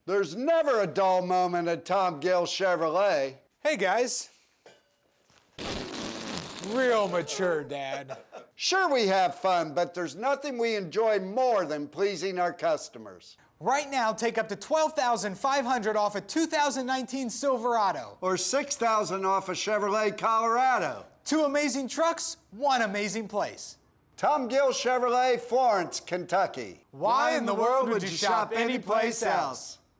There's never a dull moment at Tom Gill Chevrolet. Hey guys. Real mature, Dad. Sure, we have fun, but there's nothing we enjoy more than pleasing our customers. Right now, take up to $12,500 off a 2019 Silverado. Or $6,000 off a Chevrolet Colorado. 2 amazing trucks, 1 amazing place. Tom Gill Chevrolet, Florence, Kentucky. Why in the world would you shop any place else?